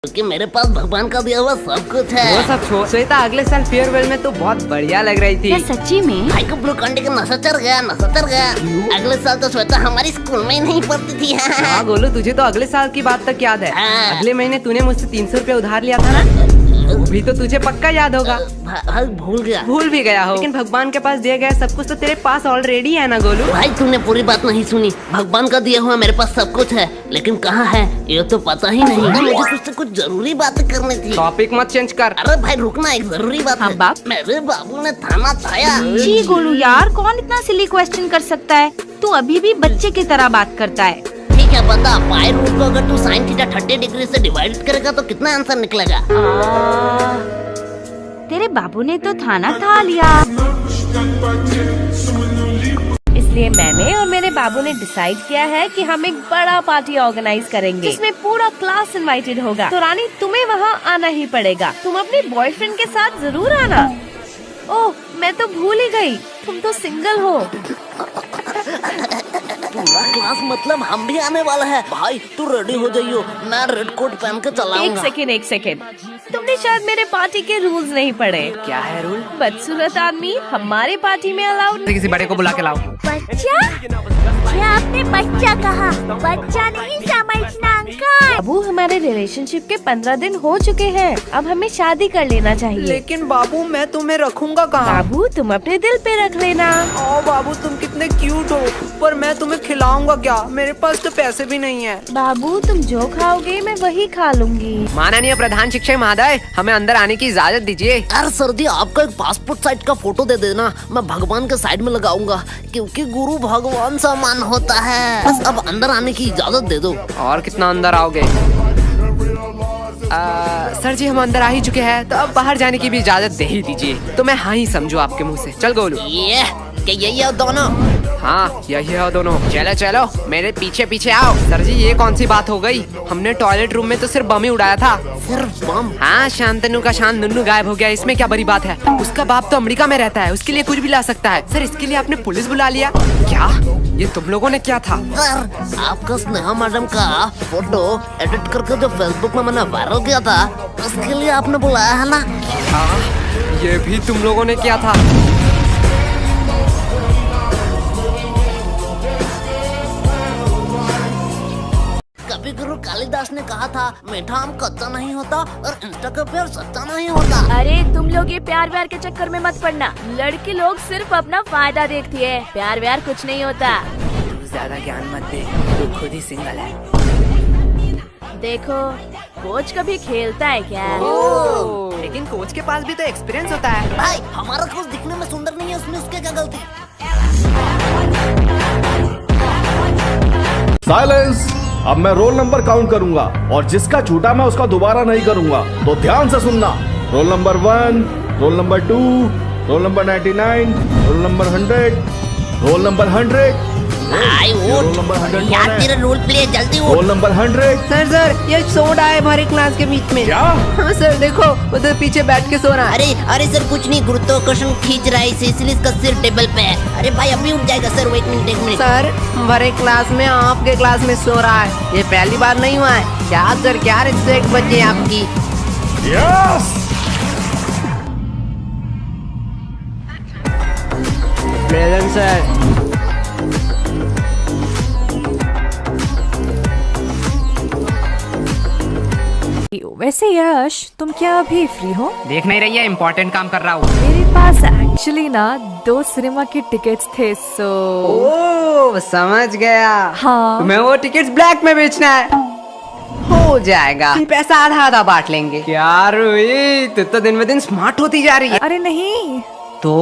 क्योंकि मेरे पास भगवान का दिया हुआ सब कुछ है। वो सब छोड़ श्वेता, अगले साल फेयरवेल में तो बहुत बढ़िया लग रही थी। क्या सच्ची में? भाई को ब्लू कंडी का नशा चढ़ गया, नशा चढ़ गया। अगले साल तो श्वेता हमारी स्कूल में ही नहीं पढ़ती थी। हाँ गोलू, तुझे तो अगले साल की बात तक याद है। हाँ। अगले महीने तूने मुझसे 300 रुपया उधार लिया था ना, वो भी तो तुझे पक्का याद होगा। भाई भूल गया। भूल भी गया हो, लेकिन भगवान के पास दिया गया सब कुछ तो तेरे पास ऑलरेडी है ना गोलू। भाई तूने पूरी बात नहीं सुनी। भगवान का दिया हुआ मेरे पास सब कुछ है, लेकिन कहाँ है ये तो पता ही नहीं। मुझे तुझसे कुछ जरूरी बातें करनी थी। टॉपिक मत चेंज कर। अरे भाई रुकना, एक जरूरी बात है। बाप? मेरे बाबू ने थाना छाया। जी गोलू यार, कौन इतना सिली क्वेश्चन कर सकता है? तू अभी भी बच्चे की तरह बात करता है। ठीक है बता, पाई रूट को अगर तू साइन थीटा 30 डिग्री से डिवाइड करेगा तो कितना आंसर निकलेगा? तेरे बाबू ने तो थाना था लिया। इसलिए मैंने और मेरे बाबू ने डिसाइड किया है कि हम एक बड़ा पार्टी ऑर्गेनाइज करेंगे जिसमें पूरा क्लास इनवाइटेड होगा। तो रानी तुम्हें वहाँ आना ही पड़ेगा। तुम अपने बॉयफ्रेंड के साथ जरूर आना। ओह मैं तो भूल ही गई, तुम तो सिंगल हो। पूरा क्लास मतलब हम भी आने वाला है। भाई तू रेडी हो जाइयो, मैं रेड कोट पहन के चलाऊंगा। एक सेकेंड, तुमने शायद मेरे पार्टी के रूल्स नहीं पढ़े। क्या है रूल? बदसूरत आदमी हमारे पार्टी में अलाउड। किसी बड़े को बुला के लाओ। बच्चा? क्या आपने बच्चा कहा? बच्चा नहीं समझना अंकल। बाबू हमारे रिलेशनशिप के 15 दिन हो चुके हैं, अब हमें शादी कर लेना चाहिए। लेकिन बाबू मैं तुम्हें रखूंगा कहाँ? बाबू तुम अपने दिल पे रख लेना। ओ बाबू तुम कितने क्यूट हो, पर मैं तुम्हें खिलाऊंगा क्या? मेरे पास तो पैसे भी नहीं है। बाबू तुम जो खाओगे मैं वही खा लूंगी। माननीय प्रधान शिक्षक महोदय, हमें अंदर आने की इजाजत दीजिए। यार सर्दी, आपका एक पासपोर्ट साइज का फोटो दे देना, मैं भगवान के साइड में लगाऊंगा, क्योंकि गुरु भगवान समान होता है। बस अब अंदर आने की इजाजत दे दो। और कितना अंदर आओगे? सर जी हम अंदर आ ही चुके हैं, तो अब बाहर जाने की भी इजाजत दे ही दीजिए। तो मैं हाँ ही समझू आपके मुंह से। चल गोलू। ये क्या यही है दोनों? हाँ यही है दोनों। चलो चलो मेरे पीछे पीछे आओ। सर जी ये कौन सी बात हो गई? हमने टॉयलेट रूम में तो सिर्फ बम ही उड़ाया था। सिर्फ बम? हाँ शांतनु का शान नुन्नू गायब हो गया, इसमें क्या बड़ी बात है? उसका बाप तो अमेरिका में रहता है, उसके लिए कुछ भी ला सकता है। सर इसके लिए आपने पुलिस बुला लिया क्या? ये तुम लोगों ने क्या था? सर आपका स्नेहा मैडम का फोटो एडिट करके जो फेसबुक में मैंने वायरल किया था, उसके लिए आपने बुलाया है ना? ये भी तुम लोगों ने किया था? कभी गुरु कालिदास ने कहा था, मीठा आम कच्चा नहीं होता और इंस्टा का प्यार सच्चा नहीं होता। अरे तुम लोग ये प्यार व्यार के चक्कर में मत पड़ना। लड़के लोग सिर्फ अपना फायदा देखती है, प्यार व्यार कुछ नहीं होता। तू ज्यादा ज्ञान मत दे, तू खुद ही सिंगल है। देखो कोच कभी खेलता है क्या? लेकिन कोच के पास भी तो एक्सपीरियंस होता है। भाई हमारा कोच दिखने में सुंदर नहीं है, उसमें उसके क्या गलती? साइलेंस। अब मैं रोल नंबर काउंट करूंगा और जिसका झूठा मैं उसका दोबारा नहीं करूंगा, तो ध्यान से सुनना। Roll number 1, roll number 2, roll number 99, roll number 100, roll number 100। भाई रोल नंबर 100 यार तेरा रोल प्ले जल्दी उठ। Roll number 100। सर ये सोडा है भरे क्लास के बीच में। क्या? हाँ सर देखो उधर पीछे बैठ के सो रहा है। अरे सर कुछ नहीं, गुरुत्वाकर्षण खींच रहा है इसे, इसलिए इसका सिर टेबल पे है। अरे भाई अभी उठ जाएगा सर, वेट मिनट एक मिनट। सर भरे क्लास में आपके क्लास में सो रहा है, ये पहली बार नहीं हुआ है। क्या सर क्या रिस्पेक्ट बची आपकी? यस। Present sir. वैसे यश तुम क्या अभी फ्री हो? देख नहीं रही है, इम्पोर्टेंट काम कर रहा हूँ। मेरे पास एक्चुअली ना 2 सिनेमा के टिकट्स थे, सो ओह समझ गया। हाँ। तुम्हें वो टिकट्स ब्लैक में बेचना है? हो जाएगा, पैसा आधा आधा बांट लेंगे। क्या रोई, तू तो दिन ब दिन स्मार्ट होती जा रही है। अरे नहीं। तो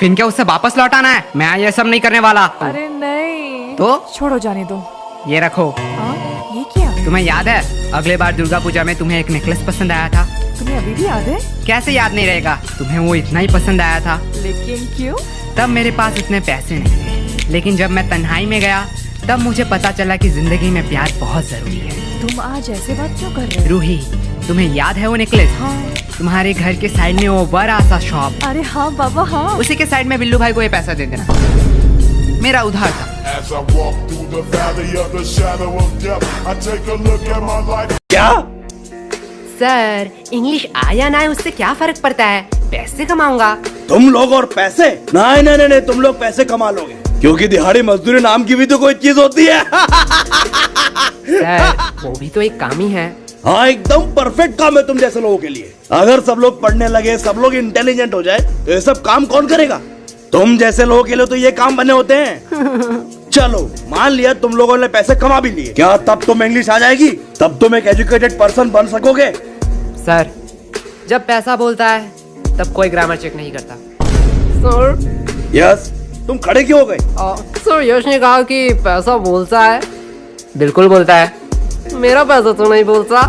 फिर क्या उससे वापस लौटाना है? मैं ये सब नहीं करने वाला। अरे नहीं तो छोड़ो, जाने दो। ये रखो। हाँ ये क्या? तुम्हें याद है अगले बार दुर्गा पूजा में तुम्हें एक नेकलेस पसंद आया था? तुम्हें अभी भी याद है? कैसे याद नहीं रहेगा, तुम्हें वो इतना ही पसंद आया था। लेकिन क्यों? तब मेरे पास इतने पैसे नहीं थे, लेकिन जब मैं तन्हाई में गया तब मुझे पता चला कि जिंदगी में प्यार बहुत जरूरी है। तुम आज ऐसे बात क्यों कर रहे हो? रूही तुम्हें याद है वो नेकलेस? हाँ। तुम्हारे घर के साइड में वो बड़ा सा शॉप, अरे हाँ बाबा हाँ। उसी के साइड में बिल्लू भाई को ये पैसा दे देना, मेरा उधार था। As I walk through the valley of the shadow of death, I take a look at my life. क्या? सर इंग्लिश आया ना आए उससे क्या फर्क पड़ता है, पैसे कमाऊंगा। तुम लोग और पैसे? नहीं नहीं नहीं, तुम लोग पैसे कमा लोगे, क्योंकि दिहाड़ी मजदूरी नाम की भी तो कोई चीज होती है। सर वो भी तो एक काम ही है। हाँ एकदम परफेक्ट काम है तुम जैसे लोगों के लिए। अगर सब लोग पढ़ने लगे, सब लोग इंटेलिजेंट हो जाए तो ये सब काम कौन करेगा? तुम जैसे लोगों के लिए तो ये काम बने होते हैं। चलो मान लिया तुम लोगों ने पैसे कमा भी लिए, क्या तब तुम इंग्लिश आ जाएगी? तब तुम एक एजुकेटेड पर्सन बन सकोगे? सर जब पैसा बोलता है तब कोई ग्रामर चेक नहीं करता। सर यस, तुम खड़े क्यों हो गए? सर यश ने कहा कि पैसा बोलता है। बिल्कुल बोलता है, मेरा पैसा तो नहीं बोलता।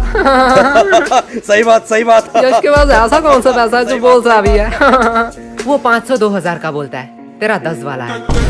सही बात सही बात। यश के पास ऐसा कौन सा पैसा है जो बोलता भी है? वो 500 2000 का बोलता है, तेरा 10 वाला है।